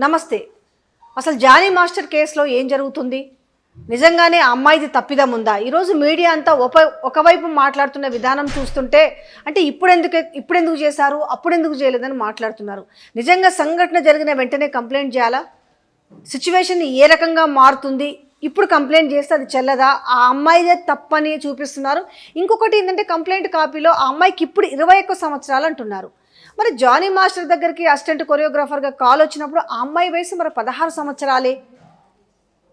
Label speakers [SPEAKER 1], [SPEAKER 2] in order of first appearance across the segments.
[SPEAKER 1] నమస్తే. అసలు Johnny master కేసులో ఏం జరుగుతుంది? నిజంగానే ఆ అమ్మాయిది తప్పిదం ఉందా? ఈరోజు మీడియా అంతా ఒకవైపు మాట్లాడుతున్న విధానం చూస్తుంటే అంటే ఇప్పుడెందుకు చేశారు, అప్పుడెందుకు చేయలేదని మాట్లాడుతున్నారు. నిజంగా సంఘటన జరిగిన వెంటనే కంప్లైంట్ చేయాలా? సిచ్యువేషన్ ఏ రకంగా మారుతుంది? ఇప్పుడు కంప్లైంట్ చేస్తే అది చెల్లదా? ఆ అమ్మాయిదే తప్పని చూపిస్తున్నారు. ఇంకొకటి ఏంటంటే కంప్లైంట్ కాపీలో ఆ అమ్మాయికి ఇప్పుడు 21 సంవత్సరాలు అంటున్నారు. మరి జానీ మాస్టర్ దగ్గరికి అసిస్టెంట్ కొరియోగ్రాఫర్గా కాల్ వచ్చినప్పుడు ఆ అమ్మాయి వయసు మరి 16 సంవత్సరాలే.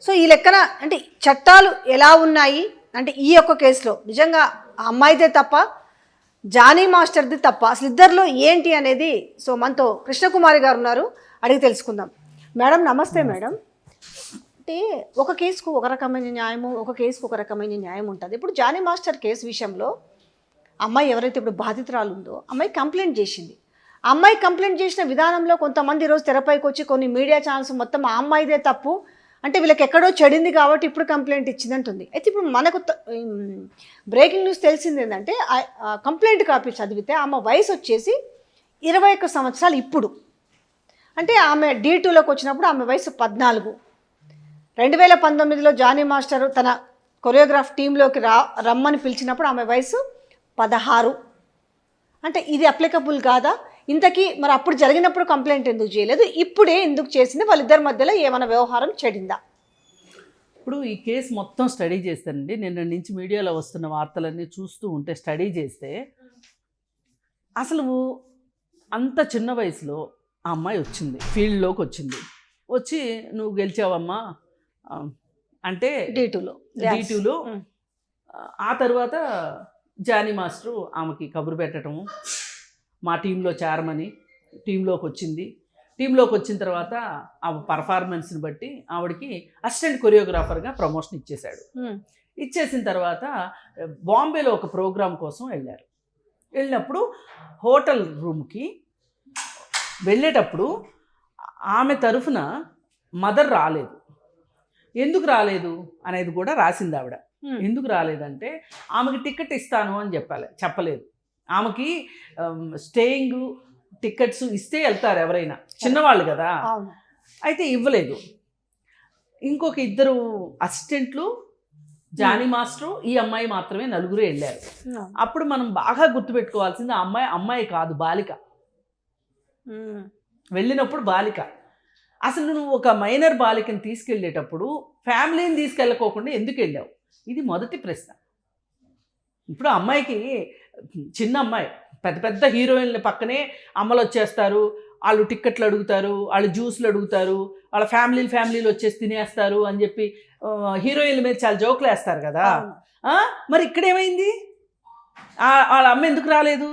[SPEAKER 1] సో ఈ లెక్కన అంటే చట్టాలు ఎలా ఉన్నాయి అంటే ఈ యొక్క కేసులో నిజంగా ఆ అమ్మాయిదే తప్ప, జానీ మాస్టర్ది తప్ప, అసలు ఇద్దరిలో ఏంటి అనేది సో మనతో కృష్ణకుమారి గారు ఉన్నారు, అడిగి తెలుసుకుందాం. మేడం నమస్తే. మేడం అంటే ఒక కేసుకు ఒక రకమైన న్యాయము, ఒక కేసుకు ఒక రకమైన న్యాయం ఉంటుంది. ఇప్పుడు జానీ మాస్టర్ కేసు విషయంలో అమ్మాయి ఎవరైతే ఇప్పుడు బాధితురాలు ఉందో అమ్మాయి కంప్లైంట్ చేసింది. అమ్మాయి కంప్లైంట్ చేసిన విధానంలో కొంతమంది ఈరోజు తెరపైకి వచ్చి కొన్ని మీడియా ఛానల్స్ మొత్తం ఆ అమ్మాయిదే తప్పు అంటే వీళ్ళకి ఎక్కడో చెడింది కాబట్టి ఇప్పుడు కంప్లైంట్ ఇచ్చిందంటుంది. అయితే ఇప్పుడు మనకు బ్రేకింగ్ న్యూస్ తెలిసింది ఏంటంటే కంప్లైంట్ కాపీ చదివితే ఆమె వయసు వచ్చేసి 21 సంవత్సరాలు. ఇప్పుడు అంటే ఆమె D2లోకి వచ్చినప్పుడు ఆమె వయసు 14. 2019లో జానీ మాస్టర్ తన కొరియోగ్రాఫ్ టీంలోకి రమ్మని పిలిచినప్పుడు ఆమె వయసు 16. అంటే ఇది అప్లికబుల్ కాదా? ఇంతకీ మరి అప్పుడు జరిగినప్పుడు కంప్లైంట్ ఎందుకు చేయలేదు, ఇప్పుడే ఎందుకు చేసింది? వాళ్ళిద్దరి మధ్యలో ఏమైనా వ్యవహారం చెడిందా?
[SPEAKER 2] ఇప్పుడు ఈ కేసు మొత్తం స్టడీ చేస్తానండి. నిన్న నుంచి మీడియాలో వస్తున్న వార్తలన్నీ చూస్తూ ఉంటే స్టడీ చేస్తే అసలు అంత చిన్న వయసులో ఆ అమ్మాయి వచ్చింది, ఫీల్డ్లోకి వచ్చింది. వచ్చి నువ్వు గెలిచావమ్మా అంటే D2లో ఆ తర్వాత జానీ మాస్టరు ఆమెకి కబురు పెట్టడము, మా టీంలో చేరమని. టీంలోకి వచ్చింది. టీంలోకి వచ్చిన తర్వాత ఆ పర్ఫార్మెన్స్ని బట్టి ఆవిడకి అసిస్టెంట్ కొరియోగ్రాఫర్గా ప్రమోషన్ ఇచ్చేశాడు. ఇచ్చేసిన తర్వాత బాంబేలో ఒక ప్రోగ్రాం కోసం వెళ్ళినప్పుడు హోటల్ రూమ్కి వెళ్ళేటప్పుడు ఆమె తరఫున మదర్ రాలేదు. ఎందుకు రాలేదు అనేది కూడా రాసింది ఆవిడ. ఎందుకు రాలేదంటే ఆమెకి టికెట్ ఇస్తాను అని చెప్పలేదు. ఆమెకి స్టేయింగ్ టికెట్స్ ఇస్తే వెళ్తారు ఎవరైనా, చిన్నవాళ్ళు కదా. అయితే ఇవ్వలేదు. ఇంకొక 2 అసిస్టెంట్లు, జానీ మాస్టరు, ఈ అమ్మాయి మాత్రమే, నలుగురు వెళ్ళారు. అప్పుడు మనం బాగా గుర్తుపెట్టుకోవాల్సింది ఆ అమ్మాయి కాదు, బాలిక. వెళ్ళినప్పుడు బాలిక. అసలు నువ్వు ఒక మైనర్ బాలికని తీసుకెళ్ళేటప్పుడు ఫ్యామిలీని తీసుకెళ్ళకోకుండా ఎందుకు వెళ్ళావు? ఇది మొదటి ప్రశ్న. ఇప్పుడు అమ్మాయికి చిన్న అమ్మాయి, పెద్ద పెద్ద హీరోయిన్ల పక్కనే అమ్మలు వచ్చేస్తారు, వాళ్ళు టిక్కెట్లు అడుగుతారు, వాళ్ళు జ్యూస్లు అడుగుతారు, వాళ్ళ ఫ్యామిలీలు వచ్చేసి తినేస్తారు అని చెప్పి హీరోయిన్ల మీద చాలా జోకులు వేస్తారు కదా. మరి ఇక్కడేమైంది? వాళ్ళ అమ్మ ఎందుకు రాలేదు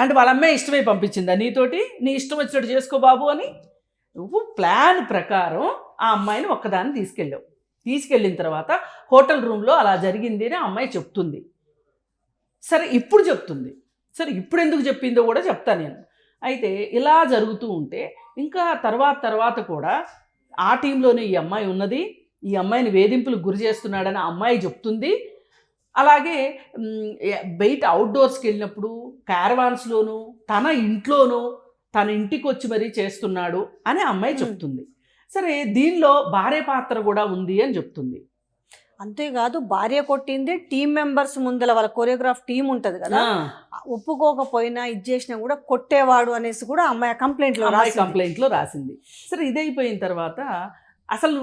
[SPEAKER 2] అంటే వాళ్ళ అమ్మాయి ఇష్టమై పంపించిందా నీతోటి? నీ ఇష్టం వచ్చినట్టు చేసుకో బాబు అని నువ్వు ప్లాన్ ప్రకారం ఆ అమ్మాయిని ఒక్కదాన్ని తీసుకెళ్ళిన తర్వాత హోటల్ రూమ్లో అలా జరిగింది అని ఆ అమ్మాయి చెప్తుంది. సరే ఇప్పుడు చెప్తుంది. సరే ఇప్పుడు ఎందుకు చెప్పిందో కూడా చెప్తాను నేను. అయితే ఇలా జరుగుతూ ఉంటే ఇంకా తర్వాత కూడా ఆ టీంలోనే ఈ అమ్మాయి ఉన్నది, ఈ అమ్మాయిని వేధింపులకు గురి చేస్తున్నాడని ఆ అమ్మాయి చెప్తుంది. అలాగే బయట అవుట్డోర్స్కి వెళ్ళినప్పుడు క్యారవాన్స్లోనూ తన ఇంట్లోనూ తన ఇంటికి వచ్చి మరీ చేస్తున్నాడు అని ఆ అమ్మాయి చెప్తుంది. సరే దీనిలో భార్య పాత్ర కూడా ఉంది అని చెప్తుంది.
[SPEAKER 1] అంతేకాదు భార్య కొట్టింది టీం మెంబర్స్ ముందర, వాళ్ళ కొరియోగ్రాఫ్ టీం ఉంటుంది కదా, ఒప్పుకోకపోయినా ఇది చేసినా కూడా కొట్టేవాడు అనేసి కూడా అమ్మాయి కంప్లైంట్లో రాసింది.
[SPEAKER 2] సరే ఇదైపోయిన తర్వాత అసలు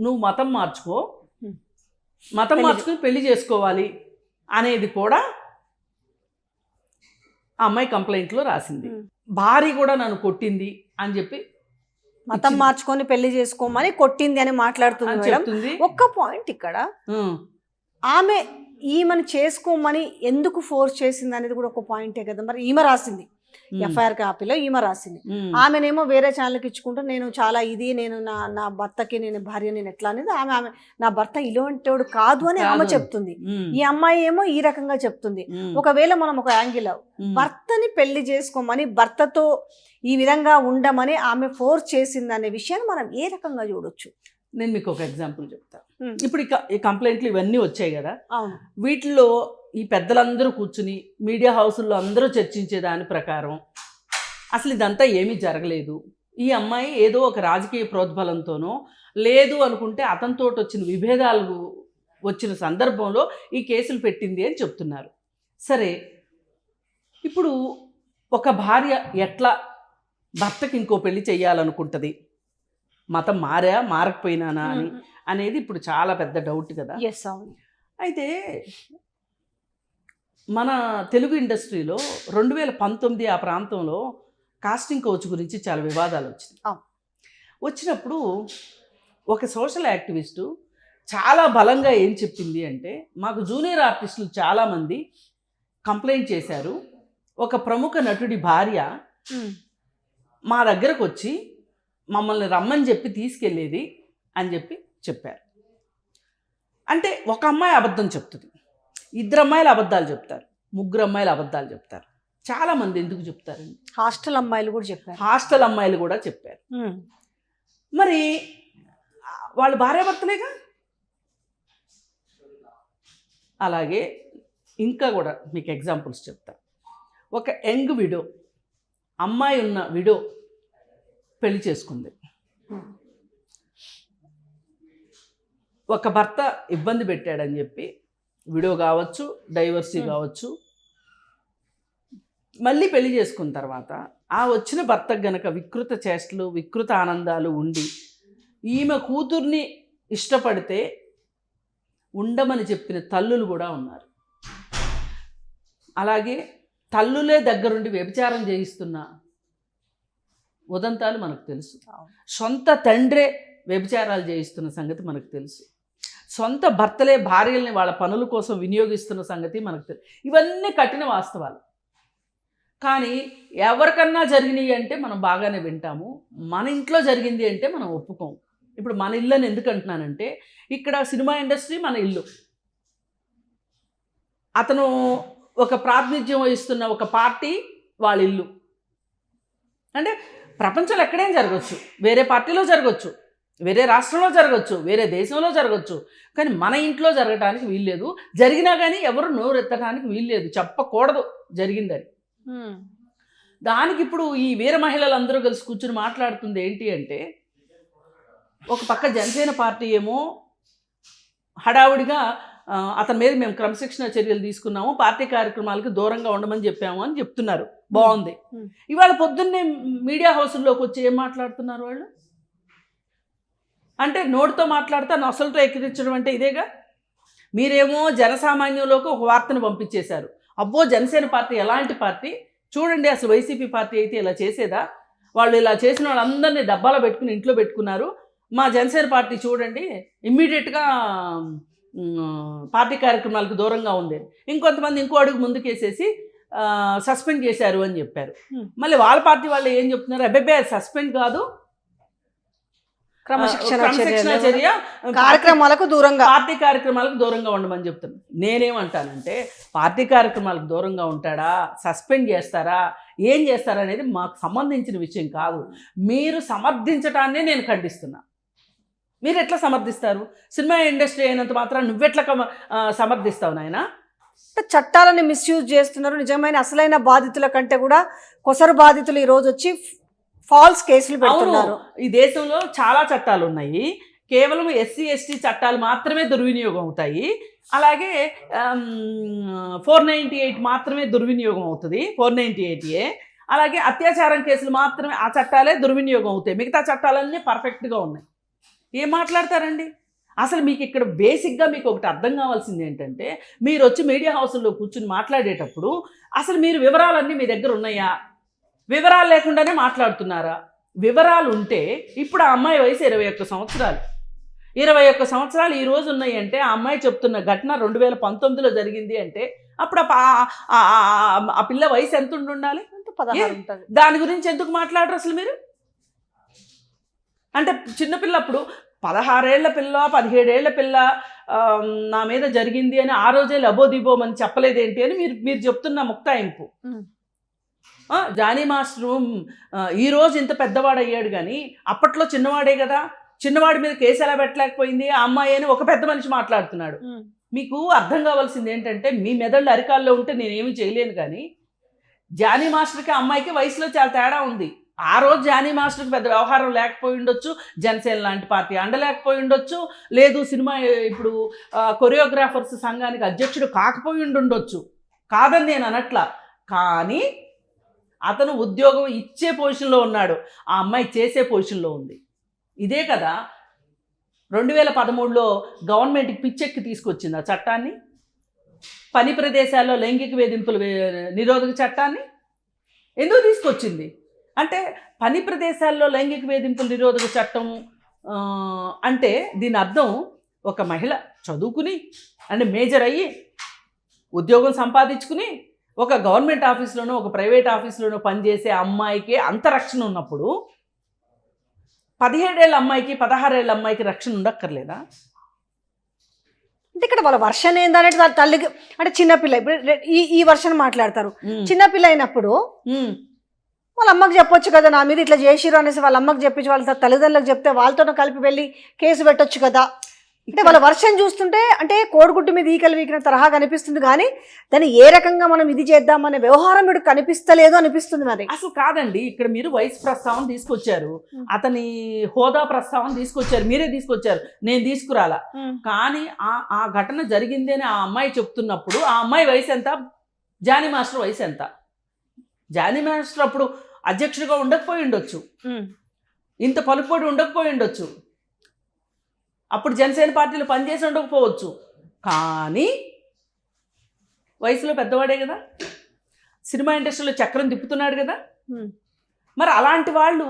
[SPEAKER 2] నువ్వు మతం మార్చుకుని పెళ్లి చేసుకోవాలి అనేది కూడా ఆ అమ్మాయి కంప్లైంట్లో రాసింది. భార్య కూడా నన్ను కొట్టింది అని చెప్పి
[SPEAKER 1] మతం మార్చుకొని పెళ్లి చేసుకోమని కొట్టింది అని మాట్లాడుతుంది. ఒక్క పాయింట్ ఇక్కడ, ఆమె ఈమెను చేసుకోమని ఎందుకు ఫోర్స్ చేసింది అనేది కూడా ఒక పాయింటే కదా. మరి ఈమె రాసింది ఎఫ్ఐఆర్ కాపీలో, ఈమె రాసింది. ఆమెనేమో వేరే ఛానల్కి ఇచ్చుకుంటూ నేను చాలా నేను నా భర్తకి నేను భార్య నేను ఎట్లా అనేది ఆమె నా భర్త ఇలాంటివాడు కాదు అని ఆమె చెప్తుంది. ఈ అమ్మాయి ఏమో ఈ రకంగా చెప్తుంది. ఒకవేళ మనం ఒక యాంగిల్ భర్తని పెళ్లి చేసుకోమని, భర్తతో ఈ విధంగా ఉండమని ఆమె ఫోర్స్ చేసింది అనే విషయాన్ని మనం ఏ రకంగా చూడొచ్చు?
[SPEAKER 2] నేను మీకు ఒక ఎగ్జాంపుల్ చెప్తాను. ఇప్పుడు ఈ కంప్లైంట్లు ఇవన్నీ వచ్చాయి కదా, వీటిలో ఈ పెద్దలందరూ కూర్చుని మీడియా హౌసుల్లో అందరూ చర్చించే దాని ప్రకారం అసలు ఇదంతా ఏమీ జరగలేదు, ఈ అమ్మాయి ఏదో ఒక రాజకీయ ప్రోద్బలంతోనో లేదు అనుకుంటే అతనితో వచ్చిన విభేదాలు వచ్చిన సందర్భంలో ఈ కేసులు పెట్టింది అని చెప్తున్నారు. సరే, ఇప్పుడు ఒక భార్య ఎట్లా భర్తకి ఇంకో పెళ్లి చెయ్యాలనుకుంటుంది, మతం మారకపోయినానా అని అనేది ఇప్పుడు చాలా పెద్ద డౌట్ కదా.
[SPEAKER 1] ఎస్, అవును.
[SPEAKER 2] అయితే మన తెలుగు ఇండస్ట్రీలో 2019 ఆ ప్రాంతంలో కాస్టింగ్ కోచ్ గురించి చాలా వివాదాలు వచ్చినాయి. వచ్చినప్పుడు ఒక సోషల్ యాక్టివిస్టు చాలా బలంగా ఏం చెప్పింది అంటే, మాకు జూనియర్ ఆర్టిస్టులు చాలామంది కంప్లైంట్ చేశారు, ఒక ప్రముఖ నటుడి భార్య మా దగ్గరకు వచ్చి మమ్మల్ని రమ్మని చెప్పి తీసుకెళ్ళేది అని చెప్పారు. అంటే ఒక అమ్మాయి అబద్ధం చెప్తుంది, 2 అమ్మాయిలు అబద్ధాలు చెప్తారు, 3 అమ్మాయిలు అబద్ధాలు చెప్తారు. చాలామంది ఎందుకు చెప్తారండి?
[SPEAKER 1] హాస్టల్ అమ్మాయిలు కూడా చెప్పారు.
[SPEAKER 2] హాస్టల్ అమ్మాయిలు కూడా చెప్పారు. మరి వాళ్ళు భార్యాభర్తలేగా. అలాగే ఇంకా కూడా మీకు ఎగ్జాంపుల్స్ చెప్తా. ఒక యంగ్ విడో, అమ్మాయి ఉన్న విడో పెళ్లి చేసుకుంది. ఒక భర్త ఇబ్బంది పెట్టాడని చెప్పి విడో కావచ్చు, డైవర్సీ కావచ్చు, మళ్ళీ పెళ్లి చేసుకున్న తర్వాత ఆ వచ్చిన భర్తకు గనక వికృత చేష్టలు, వికృత ఆనందాలు ఉండి ఈమె కూతుర్ని ఇష్టపడితే ఉండమని చెప్పిన తల్లులు కూడా ఉన్నారు. అలాగే తల్లులే దగ్గరుండి వ్యభిచారం చేయిస్తున్న ఉదంతాలు మనకు తెలుసు. సొంత తండ్రే వ్యభిచారాలు చేయిస్తున్న సంగతి మనకు తెలుసు. సొంత భర్తలే భార్యల్ని వాళ్ళ పనుల కోసం వినియోగిస్తున్న సంగతి మనకు తెలుసు. ఇవన్నీ కఠిన వాస్తవాలు. కానీ ఎవరికన్నా జరిగినాయి అంటే మనం బాగానే వింటాము, మన ఇంట్లో జరిగింది అంటే మనం ఒప్పుకోము. ఇప్పుడు మన ఇల్లు అని ఎందుకు అంటున్నానంటే, ఇక్కడ సినిమా ఇండస్ట్రీ మన ఇల్లు, అతను ఒక ప్రాతినిధ్యం వహిస్తున్న ఒక పార్టీ వాళ్ళ ఇల్లు. అంటే ప్రపంచంలో ఎక్కడైనా జరగచ్చు, వేరే పార్టీలో జరగచ్చు, వేరే రాష్ట్రంలో జరగచ్చు, వేరే దేశంలో జరగచ్చు, కానీ మన ఇంట్లో జరగటానికి వీల్లేదు. జరిగినా కానీ ఎవరు నోరెత్తడానికి వీల్లేదు, చెప్పకూడదు జరిగిందని. దానికి ఇప్పుడు ఈ వీర మహిళలు అందరూ కలిసి కూర్చుని మాట్లాడుతుంది ఏంటి అంటే, ఒక పక్క జనసేన పార్టీ ఏమో హడావుడిగా అతని మీద మేము క్రమశిక్షణ చర్యలు తీసుకున్నాము, పార్టీ కార్యక్రమాలకు దూరంగా ఉండమని చెప్పాము అని చెప్తున్నారు. బాగుంది. ఇవాళ పొద్దున్నే మీడియా హౌసుల్లోకి వచ్చి ఏం మాట్లాడుతున్నారు వాళ్ళు అంటే, నోటితో మాట్లాడితే నొసలతో ఎక్కిరించడం అంటే ఇదేగా. మీరేమో జనసామాన్యంలోకి ఒక వార్తను పంపించేశారు, అబ్బో జనసేన పార్టీ ఎలాంటి పార్టీ చూడండి, అసలు వైసీపీ పార్టీ అయితే ఇలా చేసేదా, వాళ్ళు ఇలా చేసిన వాళ్ళందరినీ డబ్బాలో పెట్టుకుని ఇంట్లో పెట్టుకున్నారు, మా జనసేన పార్టీ చూడండి ఇమ్మీడియట్గా పార్టీ కార్యక్రమాలకు దూరంగా ఉంది. ఇంకొంతమంది ఇంకో అడుగు ముందుకేసేసి సస్పెండ్ చేశారు అని చెప్పారు. మళ్ళీ వాళ్ళ పార్టీ వాళ్ళు ఏం చెప్తున్నారు, అబ్బే సస్పెండ్ కాదు, క్రమశిక్షణ చర్య,
[SPEAKER 1] కార్యక్రమాలకు దూరంగా,
[SPEAKER 2] పార్టీ కార్యక్రమాలకు దూరంగా ఉండమని చెప్తున్నాను. నేనేమంటానంటే, పార్టీ కార్యక్రమాలకు దూరంగా ఉంటాడా, సస్పెండ్ చేస్తారా, ఏం చేస్తారా అనేది మాకు సంబంధించిన విషయం కాదు. మీరు సమర్థించటాన్నే నేను ఖండిస్తున్నా. మీరు ఎట్లా సమర్థిస్తారు? సినిమా ఇండస్ట్రీ అయినంత మాత్రం నువ్వెట్లా సమర్థిస్తావు నాయనా?
[SPEAKER 1] చట్టాలను మిస్యూజ్ చేస్తున్నారు. నిజమైన అసలైన బాధితుల కంటే కూడా కొసరు బాధితులు ఈరోజు వచ్చి ఫాల్స్ కేసులు పెడుతున్నారు.
[SPEAKER 2] ఈ దేశంలో చాలా చట్టాలు ఉన్నాయి, కేవలం ఎస్సీ ఎస్టీ చట్టాలు మాత్రమే దుర్వినియోగం అవుతాయి. అలాగే 498 మాత్రమే దుర్వినియోగం అవుతుంది, 498A. అలాగే అత్యాచారం కేసులు మాత్రమే, ఆ చట్టాలే దుర్వినియోగం అవుతాయి, మిగతా చట్టాలన్నీ పర్ఫెక్ట్గా ఉన్నాయి. ఏం మాట్లాడతారండి అసలు? మీకు ఇక్కడ బేసిక్గా మీకు ఒకటి అర్థం కావాల్సింది ఏంటంటే, మీరు వచ్చి మీడియా హౌస్లో కూర్చుని మాట్లాడేటప్పుడు అసలు మీరు వివరాలన్నీ మీ దగ్గర ఉన్నాయా, వివరాలు లేకుండానే మాట్లాడుతున్నారా? వివరాలు ఉంటే ఇప్పుడు ఆ అమ్మాయి వయసు 21 సంవత్సరాలు, 21 సంవత్సరాలు ఈ రోజు ఉన్నాయి అంటే, ఆ అమ్మాయి చెప్తున్న ఘటన 2019లో జరిగింది అంటే, అప్పుడు ఆ పిల్ల వయసు ఎంత ఉండాలి?
[SPEAKER 1] 16 ఉంటుంది.
[SPEAKER 2] దాని గురించి ఎందుకు మాట్లాడరు అసలు మీరు? అంటే చిన్నపిల్ల అప్పుడు 16 ఏళ్ల పిల్ల, 17 ఏళ్ల పిల్ల నా మీద జరిగింది అని ఆ రోజే లబోదిబోమని చెప్పలేదేంటి అని మీరు చెప్తున్న ముక్తాయింపు. జానీ మాస్టరు ఈరోజు ఇంత పెద్దవాడు అయ్యాడు, కానీ అప్పట్లో చిన్నవాడే కదా, చిన్నవాడి మీద కేసు ఎలా పెట్టలేకపోయింది ఆ అమ్మాయి అని ఒక పెద్ద మనిషి మాట్లాడుతున్నాడు. మీకు అర్థం కావాల్సింది ఏంటంటే, మీ మెదళ్ళు అరికాల్లో ఉంటే నేనేమీ చేయలేను, కానీ జానీ మాస్టర్కి అమ్మాయికి వయసులో చాలా తేడా ఉంది. ఆ రోజు జానీ మాస్టర్కి పెద్ద వ్యవహారం లేకపోయి ఉండొచ్చు, జనసేన లాంటి పార్టీ అండలేకపోయి ఉండొచ్చు, లేదు సినిమా ఇప్పుడు కొరియోగ్రాఫర్స్ సంఘానికి అధ్యక్షుడు కాకపోయి ఉండొచ్చు, కాదని నేను అనట్లా. కానీ అతను ఉద్యోగం ఇచ్చే పొజిషన్లో ఉన్నాడు, ఆ అమ్మాయి చేసే పొజిషన్లో ఉంది. ఇదే కదా 2013లో గవర్నమెంట్కి పిచ్చెక్కి తీసుకొచ్చింది ఆ చట్టాన్ని, పని ప్రదేశాల్లో లైంగిక వేధింపులు నిరోధక చట్టాన్ని ఎందుకు తీసుకొచ్చింది అంటే, పని ప్రదేశాల్లో లైంగిక వేధింపుల నిరోధక చట్టం అంటే దీని అర్థం ఒక మహిళ చదువుకుని అంటే మేజర్ అయ్యి ఉద్యోగం సంపాదించుకుని ఒక గవర్నమెంట్ ఆఫీస్లోనో ఒక ప్రైవేట్ ఆఫీస్లోనో పనిచేసే అమ్మాయికి అంత రక్షణ ఉన్నప్పుడు 17 ఏళ్ళ అమ్మాయికి 16 ఏళ్ళ అమ్మాయికి రక్షణ ఉండక్కర్లేదా?
[SPEAKER 1] అంటే ఇక్కడ వాళ్ళ వర్షన్ ఏందనేది వాళ్ళ తల్లికి, అంటే చిన్నపిల్ల ఇప్పుడు ఈ వర్షన్ మాట్లాడతారు, చిన్నపిల్ల అయినప్పుడు వాళ్ళ అమ్మకి చెప్పొచ్చు కదా నా మీద ఇట్లా చేసిరు అనేసి, వాళ్ళ అమ్మకి చెప్పించి వాళ్ళ తల్లిదండ్రులకు చెప్తే వాళ్ళతో కలిపి వెళ్ళి కేసు పెట్టొచ్చు కదా. అంటే వాళ్ళ వర్షన్ చూస్తుంటే అంటే కోడిగుడ్డు మీద ఈకలు వీకిన తరహా కనిపిస్తుంది, కానీ దాన్ని ఏ రకంగా మనం ఇది చేద్దామనే వ్యవహారం వీడు కనిపిస్తలేదు అనిపిస్తుంది మరి.
[SPEAKER 2] అసలు కాదండి, ఇక్కడ మీరు వయసు ప్రస్తావన తీసుకొచ్చారు, అతని హోదా ప్రస్తావన తీసుకొచ్చారు, మీరే తీసుకొచ్చారు, నేను తీసుకురాలా. కానీ ఆ ఘటన జరిగింది అని ఆ అమ్మాయి చెప్తున్నప్పుడు ఆ అమ్మాయి వయసు ఎంత, జానీ మాస్టర్ వయసు ఎంత? జానీ మాస్టర్ అప్పుడు అధ్యక్షుడిగా ఉండకపోయి ఉండొచ్చు, ఇంత పలుకుబడి ఉండకపోయి ఉండొచ్చు, అప్పుడు జనసేన పార్టీలో పనిచేసి ఉండకపోవచ్చు, కానీ వయసులో పెద్దవాడే కదా, సినిమా ఇండస్ట్రీలో చక్రం తిప్పుతున్నాడు కదా. మరి అలాంటి వాళ్ళు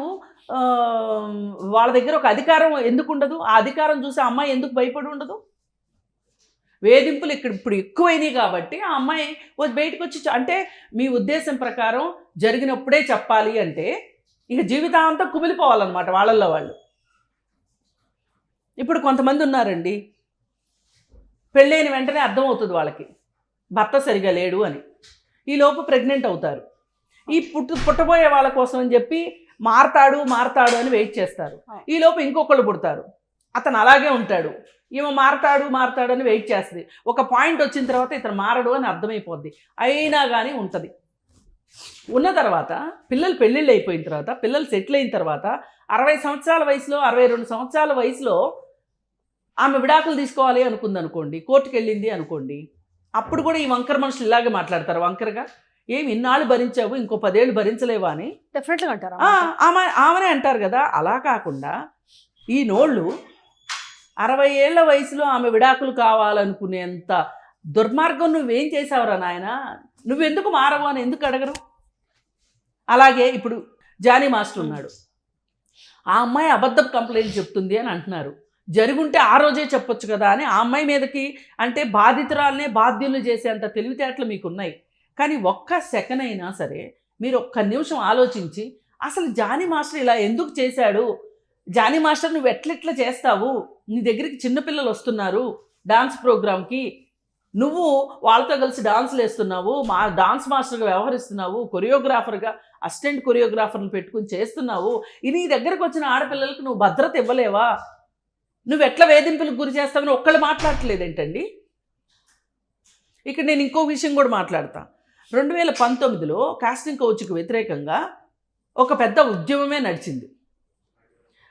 [SPEAKER 2] వాళ్ళ దగ్గర ఒక అధికారం ఎందుకు ఉండదు? ఆ అధికారం చూసి ఆ అమ్మాయి ఎందుకు భయపడి ఉండదు? వేధింపులు ఇప్పుడు ఎక్కువైనాయి కాబట్టి ఆ అమ్మాయి బయటకు వచ్చి, అంటే మీ ఉద్దేశం ప్రకారం జరిగినప్పుడే చెప్పాలి అంటే ఇక జీవితాంతం కుమిలిపోవాలన్నమాట వాళ్ళల్లో వాళ్ళు. ఇప్పుడు కొంతమంది ఉన్నారండి, పెళ్ళైన వెంటనే అర్థమవుతుంది వాళ్ళకి భర్త సరిగా లేడు అని, ఈలోపు ప్రెగ్నెంట్ అవుతారు. ఈ పుట్టబోయే వాళ్ళ కోసం అని చెప్పి మారతాడు అని వెయిట్ చేస్తారు. ఈలోపు ఇంకొకళ్ళు పుడతారు, అతను అలాగే ఉంటాడు, ఈమె మారతాడు అని వెయిట్ చేస్తుంది. ఒక పాయింట్ వచ్చిన తర్వాత ఇతను మారడు అని అర్థమైపోద్ది, అయినా కానీ ఉంటుంది. ఉన్న తర్వాత పిల్లలు పెళ్ళిళ్ళు అయిపోయిన తర్వాత, పిల్లలు సెటిల్ అయిన తర్వాత 60 సంవత్సరాల వయసులో 62 సంవత్సరాల వయసులో ఆమె విడాకులు తీసుకోవాలి అనుకుంది అనుకోండి, కోర్టుకు వెళ్ళింది అనుకోండి, అప్పుడు కూడా ఈ వంకర మనుషులు ఇలాగే మాట్లాడతారు. వంకరగా ఏమి ఇన్నాళ్ళు భరించావు, ఇంకో 10 ఏళ్ళు భరించలేవా అని
[SPEAKER 1] డెఫినెట్గా అంటారు,
[SPEAKER 2] ఆమెనే అంటారు కదా. అలా కాకుండా ఈ నోళ్ళు 60 ఏళ్ల వయసులో ఆమె విడాకులు కావాలనుకునేంత దుర్మార్గం నువ్వేం చేసావురా నాయన, నువ్వెందుకు మారవు అని ఎందుకు అడగరు? అలాగే ఇప్పుడు జానీ మాస్టర్ ఉన్నాడు, ఆ అమ్మాయి అబద్ధపు కంప్లైంట్ చెప్తుంది అని అంటున్నారు. జరుగుంటే ఆ రోజే చెప్పొచ్చు కదా అని ఆ అమ్మాయి మీదకి, అంటే బాధితురాలనే బాధ్యులు చేసేంత తెలివితేటలు మీకున్నాయి. కానీ ఒక్క సెకండ్ అయినా సరే మీరు ఒక్క నిమిషం ఆలోచించి అసలు జానీ మాస్టర్ ఇలా ఎందుకు చేశాడు, జానీ మాస్టర్ నువ్వు ఎట్లెట్లా చేస్తావు, నీ దగ్గరికి చిన్నపిల్లలు వస్తున్నారు డాన్స్ ప్రోగ్రామ్కి, నువ్వు వాళ్ళతో కలిసి డాన్సులు వేస్తున్నావు, డాన్స్ మాస్టర్గా వ్యవహరిస్తున్నావు, కొరియోగ్రాఫర్గా అసిస్టెంట్ కొరియోగ్రాఫర్ని పెట్టుకుని చేస్తున్నావు, నీ దగ్గరకు వచ్చిన ఆడపిల్లలకు నువ్వు భద్రత ఇవ్వలేవా, నువ్వు ఎట్లా వేధింపులకు గురి చేస్తావని ఒక్కళ్ళు మాట్లాడట్లేదేంటండి? ఇక్కడ నేను ఇంకో విషయం కూడా మాట్లాడతా. 2019లో కాస్టింగ్ కౌచ్కి వ్యతిరేకంగా ఒక పెద్ద ఉద్యమమే నడిచింది.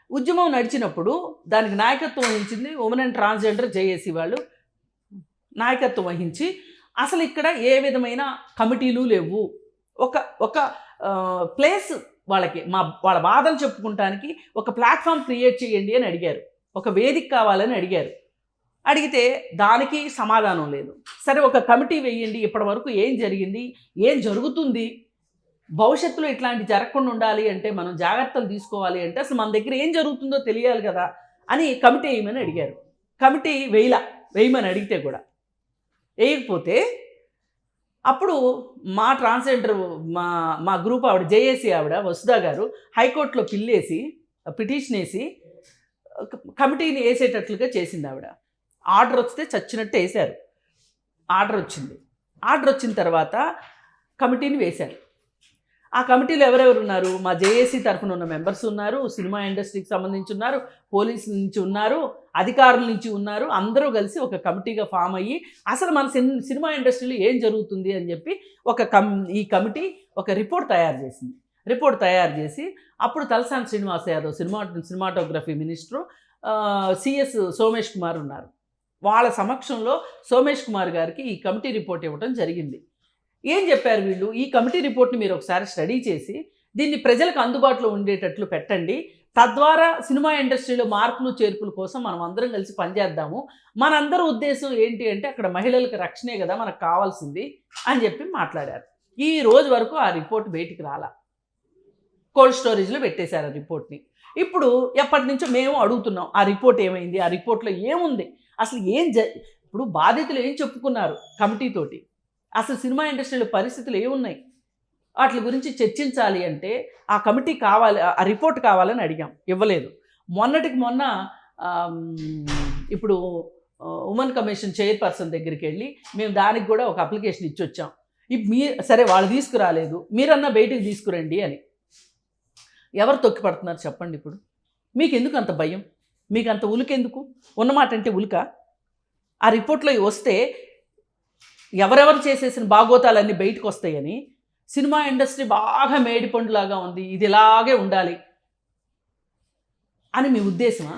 [SPEAKER 2] ఉద్యమం నడిచినప్పుడు దానికి నాయకత్వం వహించింది ఉమెన్ అండ్ ట్రాన్స్జెండర్ జేఏసీ వాళ్ళు నాయకత్వం వహించి, అసలు ఇక్కడ ఏ విధమైన కమిటీలు లేవు, ఒక ప్లేస్ వాళ్ళకి వాళ్ళ బాధలు చెప్పుకుంటానికి ఒక ప్లాట్ఫామ్ క్రియేట్ చేయండి అని అడిగారు, ఒక వేదిక కావాలని అడిగారు. అడిగితే దానికి సమాధానం లేదు. సరే ఒక కమిటీ వేయండి, ఇప్పటి వరకు ఏం జరిగింది, ఏం జరుగుతుంది, భవిష్యత్తులో ఇట్లాంటి జరగకుండా ఉండాలి అంటే మనం జాగ్రత్తలు తీసుకోవాలి అంటే అసలు మన దగ్గర ఏం జరుగుతుందో తెలియాలి కదా అని కమిటీ వేయమని అడిగారు. కమిటీ వేయమని అడిగితే కూడా వేయకపోతే అప్పుడు మా ట్రాన్స్జెండర్ మా గ్రూప్ ఆవిడ జేఏసీ ఆవిడ వసుదా గారు హైకోర్టులో పిటిషన్ వేసి కమిటీని వేసేటట్లుగా చేసింది ఆవిడ. ఆర్డర్ వస్తే చచ్చినట్టు వేశారు. ఆర్డర్ వచ్చిన తర్వాత కమిటీని వేశారు. ఆ కమిటీలో ఎవరెవరు ఉన్నారు? మా జేఏసీ తరఫున ఉన్న మెంబర్స్ ఉన్నారు, సినిమా ఇండస్ట్రీకి సంబంధించి ఉన్నారు, పోలీసుల నుంచి ఉన్నారు, అధికారుల నుంచి ఉన్నారు. అందరూ కలిసి ఒక కమిటీగా ఫామ్ అయ్యి అసలు మన సినిమా ఇండస్ట్రీలో ఏం జరుగుతుంది అని చెప్పి ఈ కమిటీ ఒక రిపోర్ట్ తయారు చేసింది. రిపోర్ట్ తయారు చేసి అప్పుడు Talasani Srinivas Yadav cinematography minister, CS Somesh Kumar ఉన్నారు. వాళ్ళ సమక్షంలో సోమేష్ కుమార్ గారికి ఈ కమిటీ రిపోర్ట్ ఇవ్వడం జరిగింది. ఏం చెప్పారు వీళ్ళు, ఈ కమిటీ రిపోర్ట్ని మీరు ఒకసారి స్టడీ చేసి దీన్ని ప్రజలకు అందుబాటులో ఉండేటట్లు పెట్టండి, తద్వారా సినిమా ఇండస్ట్రీలో మార్పులు చేర్పుల కోసం మనం అందరం కలిసి పనిచేద్దాము, మనందరి ఉద్దేశం ఏంటి అంటే అక్కడ మహిళలకు రక్షణే కదా మనకు కావాల్సింది అని చెప్పి మాట్లాడారు. ఈ రోజు వరకు ఆ రిపోర్ట్ బయటికి రాలా, కోల్డ్ స్టోరేజ్లో పెట్టేశారు ఆ రిపోర్ట్ని. ఇప్పుడు ఎప్పటి నుంచో మేము అడుగుతున్నాం ఆ రిపోర్ట్ ఏమైంది, ఆ రిపోర్ట్లో ఏముంది, అసలు ఇప్పుడు బాధితులు ఏం చెప్పుకున్నారు కమిటీతోటి, అసలు సినిమా ఇండస్ట్రీలో పరిస్థితులు ఏమున్నాయి, వాటి గురించి చర్చించాలి అంటే ఆ కమిటీ కావాలి, ఆ రిపోర్ట్ కావాలని అడిగాం, ఇవ్వలేదు. మొన్నటికి మొన్న ఇప్పుడు ఉమెన్ కమిషన్ చైర్పర్సన్ దగ్గరికి వెళ్ళి మేము దానికి కూడా ఒక అప్లికేషన్ ఇచ్చి వచ్చాం. సరే వాళ్ళు తీసుకురాలేదు, మీరన్నా బయటికి తీసుకురండి అని. ఎవరు తొక్కి పడుతున్నారు చెప్పండి? ఇప్పుడు మీకు ఎందుకు అంత భయం, మీకు అంత ఉలికెందుకు? ఉన్నమాట అంటే ఉలిక. ఆ రిపోర్ట్లో వస్తే ఎవరెవరు చేసేసిన బాగోతాలన్నీ బయటకు వస్తాయని, సినిమా ఇండస్ట్రీ బాగా మేడిపండులాగా ఉంది, ఇది ఇలాగే ఉండాలి అని మీ ఉద్దేశమా?